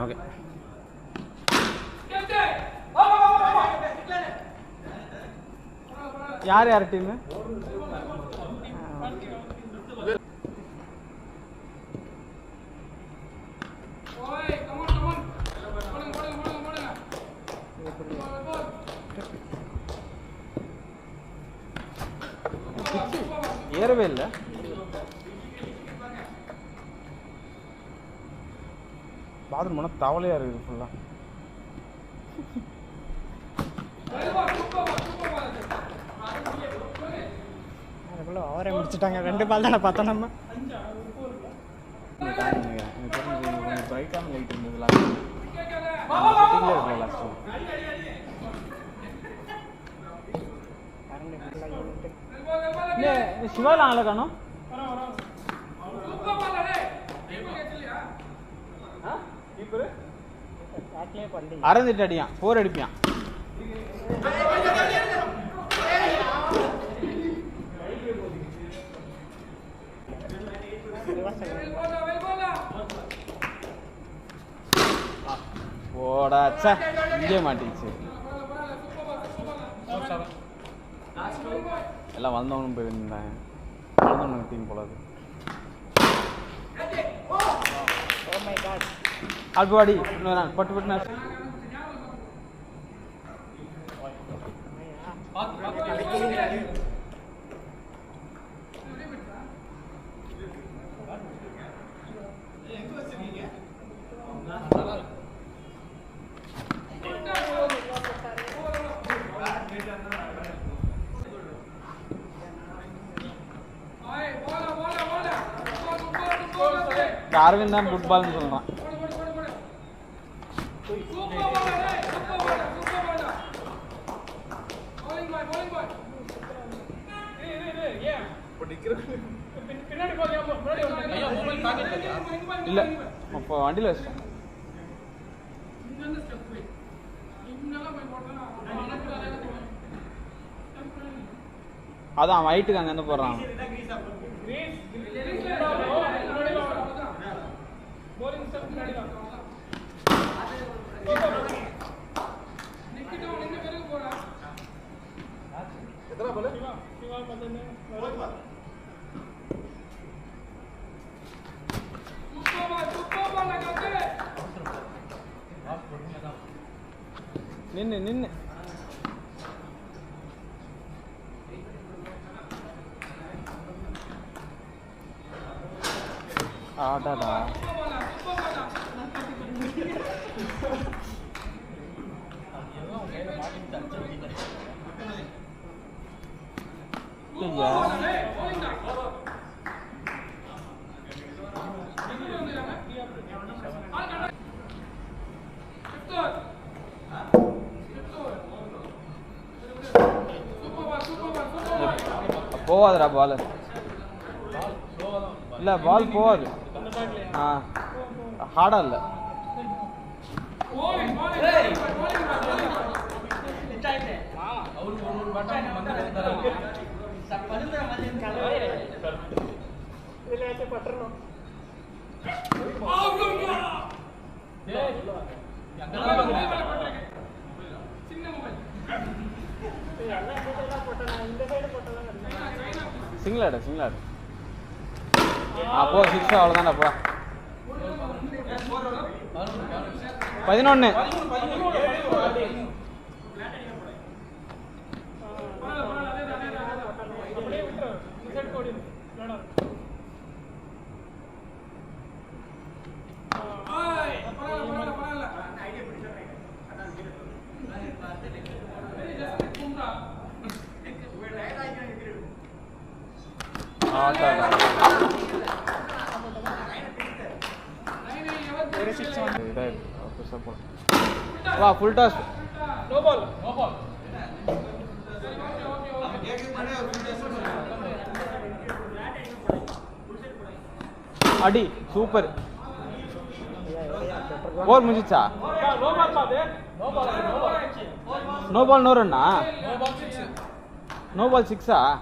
Okay. யார் யார் team? ஏறவே இல்லை. பாத்ரூம் போனால் தவளையாக இருக்குது ஃபுல்லாக. அதுக்குள்ளே ஓவரே முடிச்சுட்டாங்க. 2 பால் தானே பார்த்தோம் நம்ம. கொஞ்சம் பிரைட்டான லைட் இருந்தது லாஸ்ட் சிவாவில் ஆளை காணும். அறந்துட்டு அடியான், 4 அடிப்பியான். போடாச்சா, இங்கே மாட்டிச்சு. எல்லாம் வந்தவனும் போய் இருந்தாங்க. வந்தவனுக்கு டீம் போலாது. அல்பாடி பட்டு பட்டு அரவிந்த் தான் ஃபுட்பால்னு சொல்கிறான். இல்லை இப்போ வண்டியில் வச்சிட்டேன். அதான் வயிட்டுக்கு அங்கேருந்து போடுறான். நின்று நின்று ஆடாடா. போவாதுடா பால். இல்லை பால் போவாது. ஹார்டா இல்லை. சிங்கிளாடு சிங்கிளாடு. அப்போ 6 அவ்வளோதான்டாப்பா. 11. Wow, full toss. No ball. No ball. Adi, super. Ball mujicha. No ball paade. No ball. No ball. No ball no run na. No ball 6. No ball 6 ah.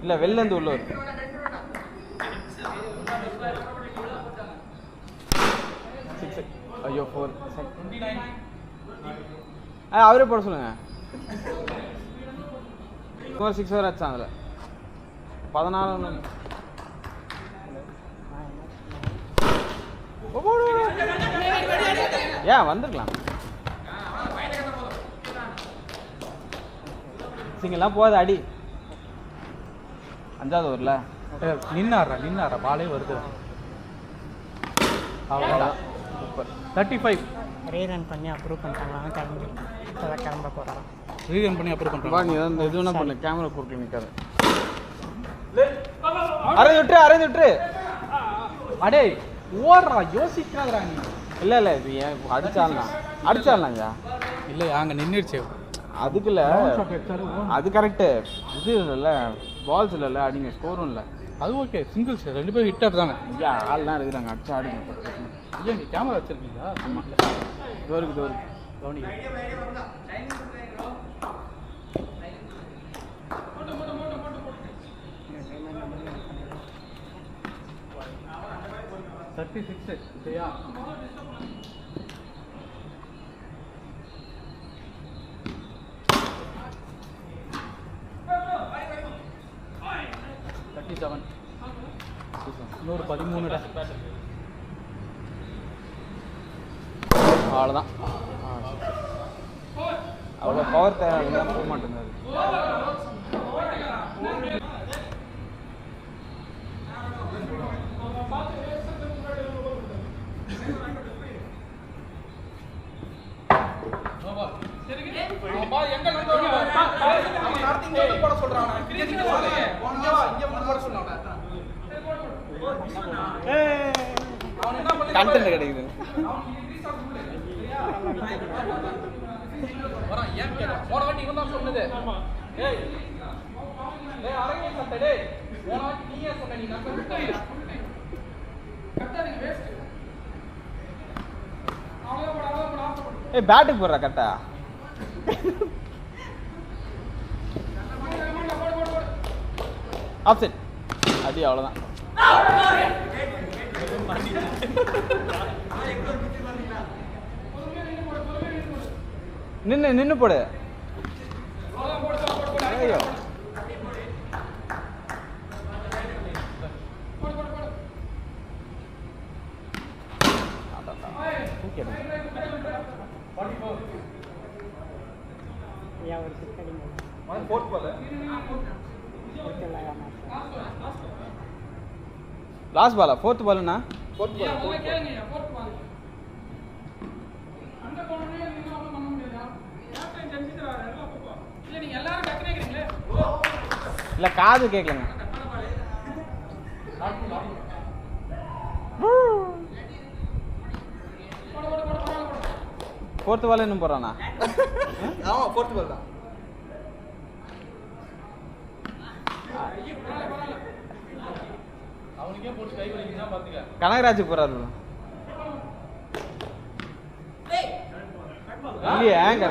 இல்ல வெல்ல இருந்து உள்ள வரும். 4 அவரே போட சொல்லுங்க. ஒரு 6 ஓவர் ஆச்சு அதில் 14. ஏன் வந்துருக்கலாம் சிங்கெல்லாம் போகாது அடி. 5வது ஓவரில் நின்னாரா பாலே வருது. அவ்வளோதான். 35 ரீரன் பண்ணி அப்ரூவ் பண்ணிட்டாங்க. அவன் கிளம்ப போகிறான். ரீரன் பண்ணி அப்ரூவ் வா பண்ணுறாங்க. நீ வந்து எது வேணா பண்ணு. கேமரா கொடுக்க நிற்காது. அரைஞ்சு விட்டுரு. அடே ஓடுறா யோசிக்காதரா நீ. இல்லை இல்லை இது ஏன் அடிச்சாலாங்க இல்லை அங்கே நின்றுடுச்சு. அதுக்குள்ள அது கரெக்டு. இது இல்லைல்ல பால்ஸ் இல்லைல்ல அடிங்க ஸ்கோரும் இல்லை. அது ஓகே சிங்கிள்ஸ் 2 பேரும் ஹிட்டர் தானே. ஐயா ஆள்லாம் இருக்கிறாங்க அடிச்சா ஆடுங்க. ஐயா நீ கேமரா வச்சுருக்கீங்களா? ஆமாம் தோருக்கு கவனி. சரியா 37 இன்னொரு 13. அவ்வளோதான். அவ்வளோ பவர் தேவை போக மாட்டேங்குது. கண்டென்ட் கிடைக்குது. பேட்டுக்கு போடுறா கரெக்டா. ஆப்செட் அடி அவ்வளோதான். நின்று போடு. ஐயோ லாஸ்ட் பாலா 4th பாலுண்ணா. 4th பால் இல்லை காது கேட்கலங்க. 4th பால் இன்னும் போடுறானா? ஆமாம் 4th பால் தான். அவனுக்கே போட்டு கை வலிக்குன்னா பார்த்துக்க. கனகராஜுக்கு போறாரு இல்லையே. ஏங்க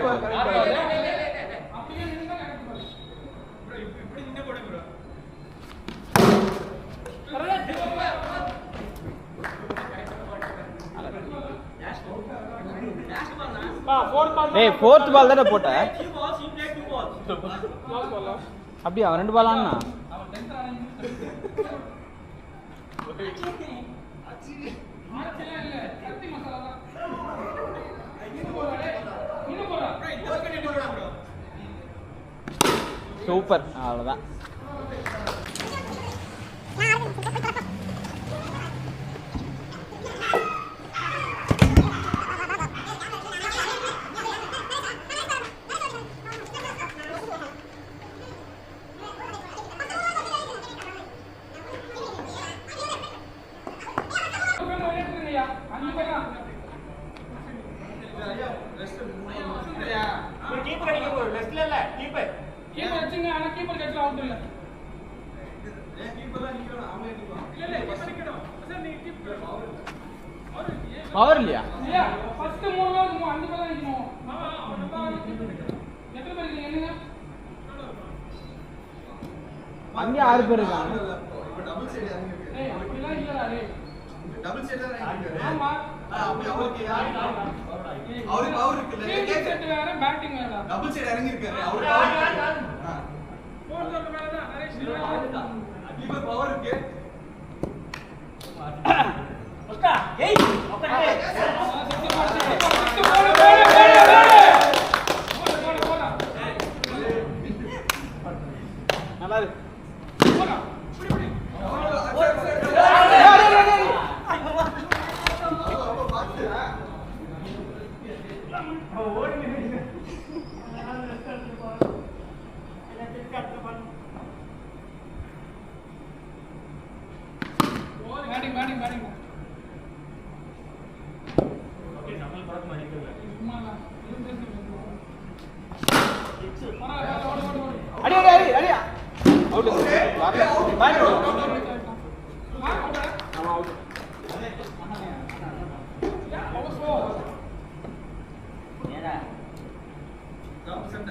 டேய் 4th பால் தானே போட்ட. அப்படியே அவன் 2 பால் ஆனா சூப்பர். அவ்வளோதான். பவர் இல்லையா? அங்கே 6 பேர் இருக்காங்க. டபுள் செட் தான் இறங்கிருக்காரு. ஆமா. அவருக்கு யாரு அவருக்கு பவர் இருக்குல்ல. செட் வேற பேட்டிங் வேற. டபுள் செட் இறங்கிருக்காரு. அவருக்கு பவர். போர் தோட்ட மேல தான் நரேஷ் இவர் பவர் இருக்கு. ஒஸ்டா ஏய் ஓகே நல்லா இருக்கு. பேட்டிங் அடி அடி அடி அடி அவுட் பேட் ஆமா அவுட் ஏடா டபுள் செட்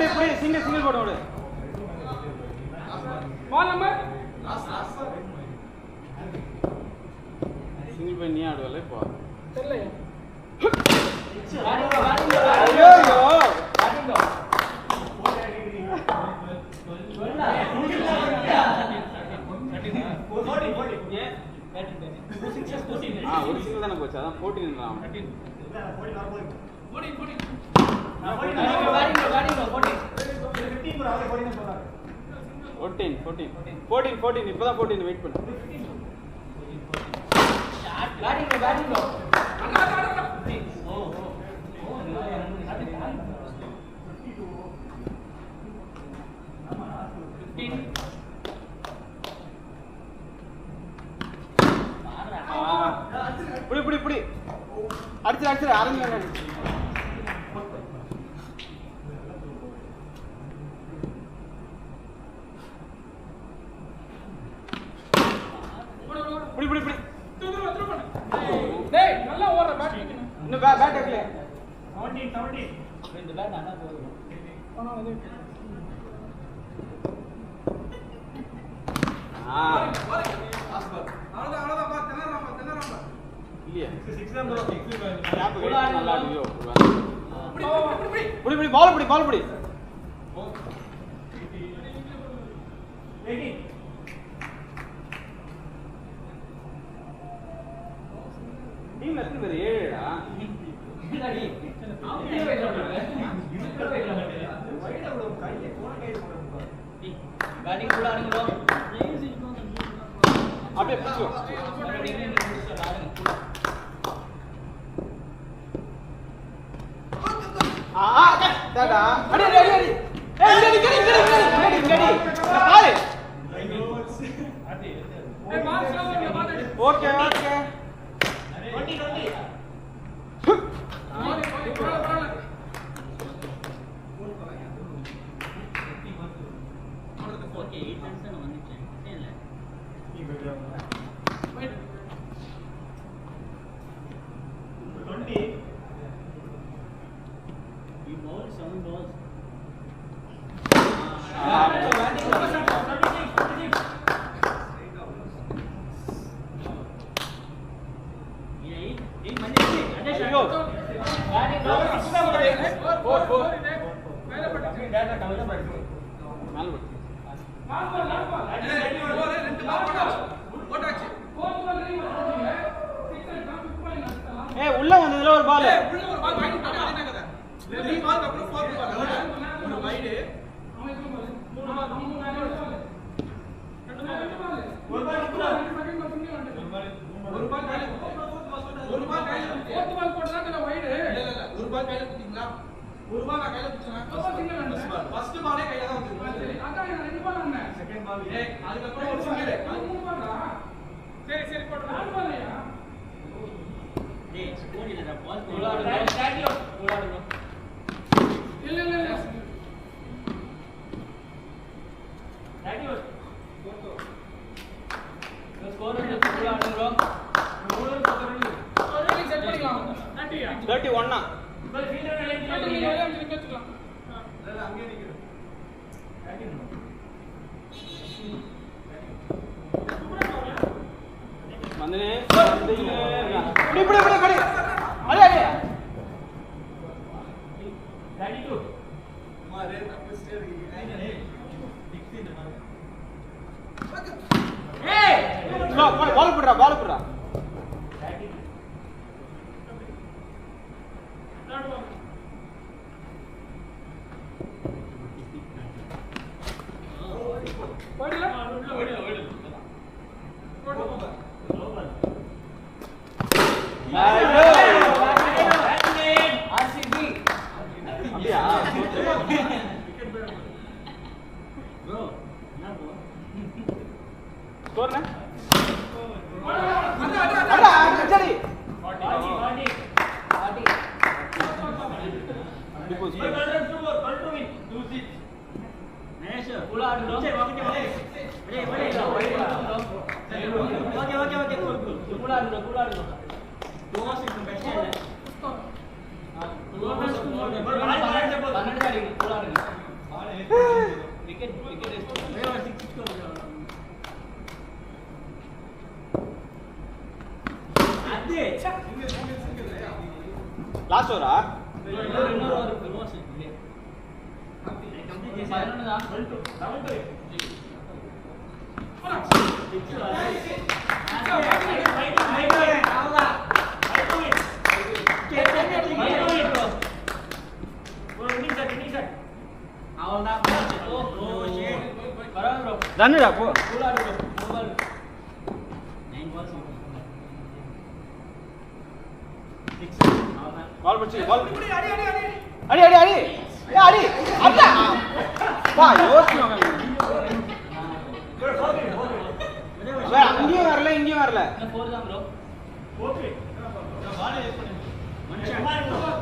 இப்படி சிங்கிள் போட விடு. பால் நம்பர் சிங்கிள் போய் நீ ஆடுவல இப்போ. தெரியல ஐயோ ஒரு சிங்கிள் தானே போச்சு. அதான் 14 தான். 14 இப்பதான் 14 வெயிட் பண்ணு. புடி அடிச்சு ஆரம்பிங்க. புடி டேய் நல்லா ஓடுற பேட்டிங் இன்னும் பேட் வைக்கல. 17 இந்த பேட் அண்ணா போகுது. அவ்வளவுதான் பா திணறாம இல்லையா 6 தான் ப்ரோ 6 கேப் வெயிட் நல்லா ஆடுவியோ. புடி பால் புடி. டீம் எத்தனை பேர்? 7டா. பேட்டிங் ஃபுல்லா ஆடுங்க அப்படியே பிடிச்சோ. தாடா அடி ஏய் இங்கடி பாரு. ஏய் பால் ஸ்லோவா பால் ஓகே ஓகே 8 ரன்ஸ் தான் வந்துச்சு. இல்ல you bowled 7 balls. உள்ள வந்ததுல ஒரு பால் அரே நம்ம ஸ்டேரி பால் போடுறா போயிடல அப்படியா ஸ்கோர் சரி லாஸ்ட் ஓவரா ரன்னுடா போ பால் பிடிச்சி பால் அடி அடி அடி ஏ அடி அண்ணா வா யோசிங்க அங்கேயும் வரல இங்கேயும் வரல ஓகே பால் மனுஷன்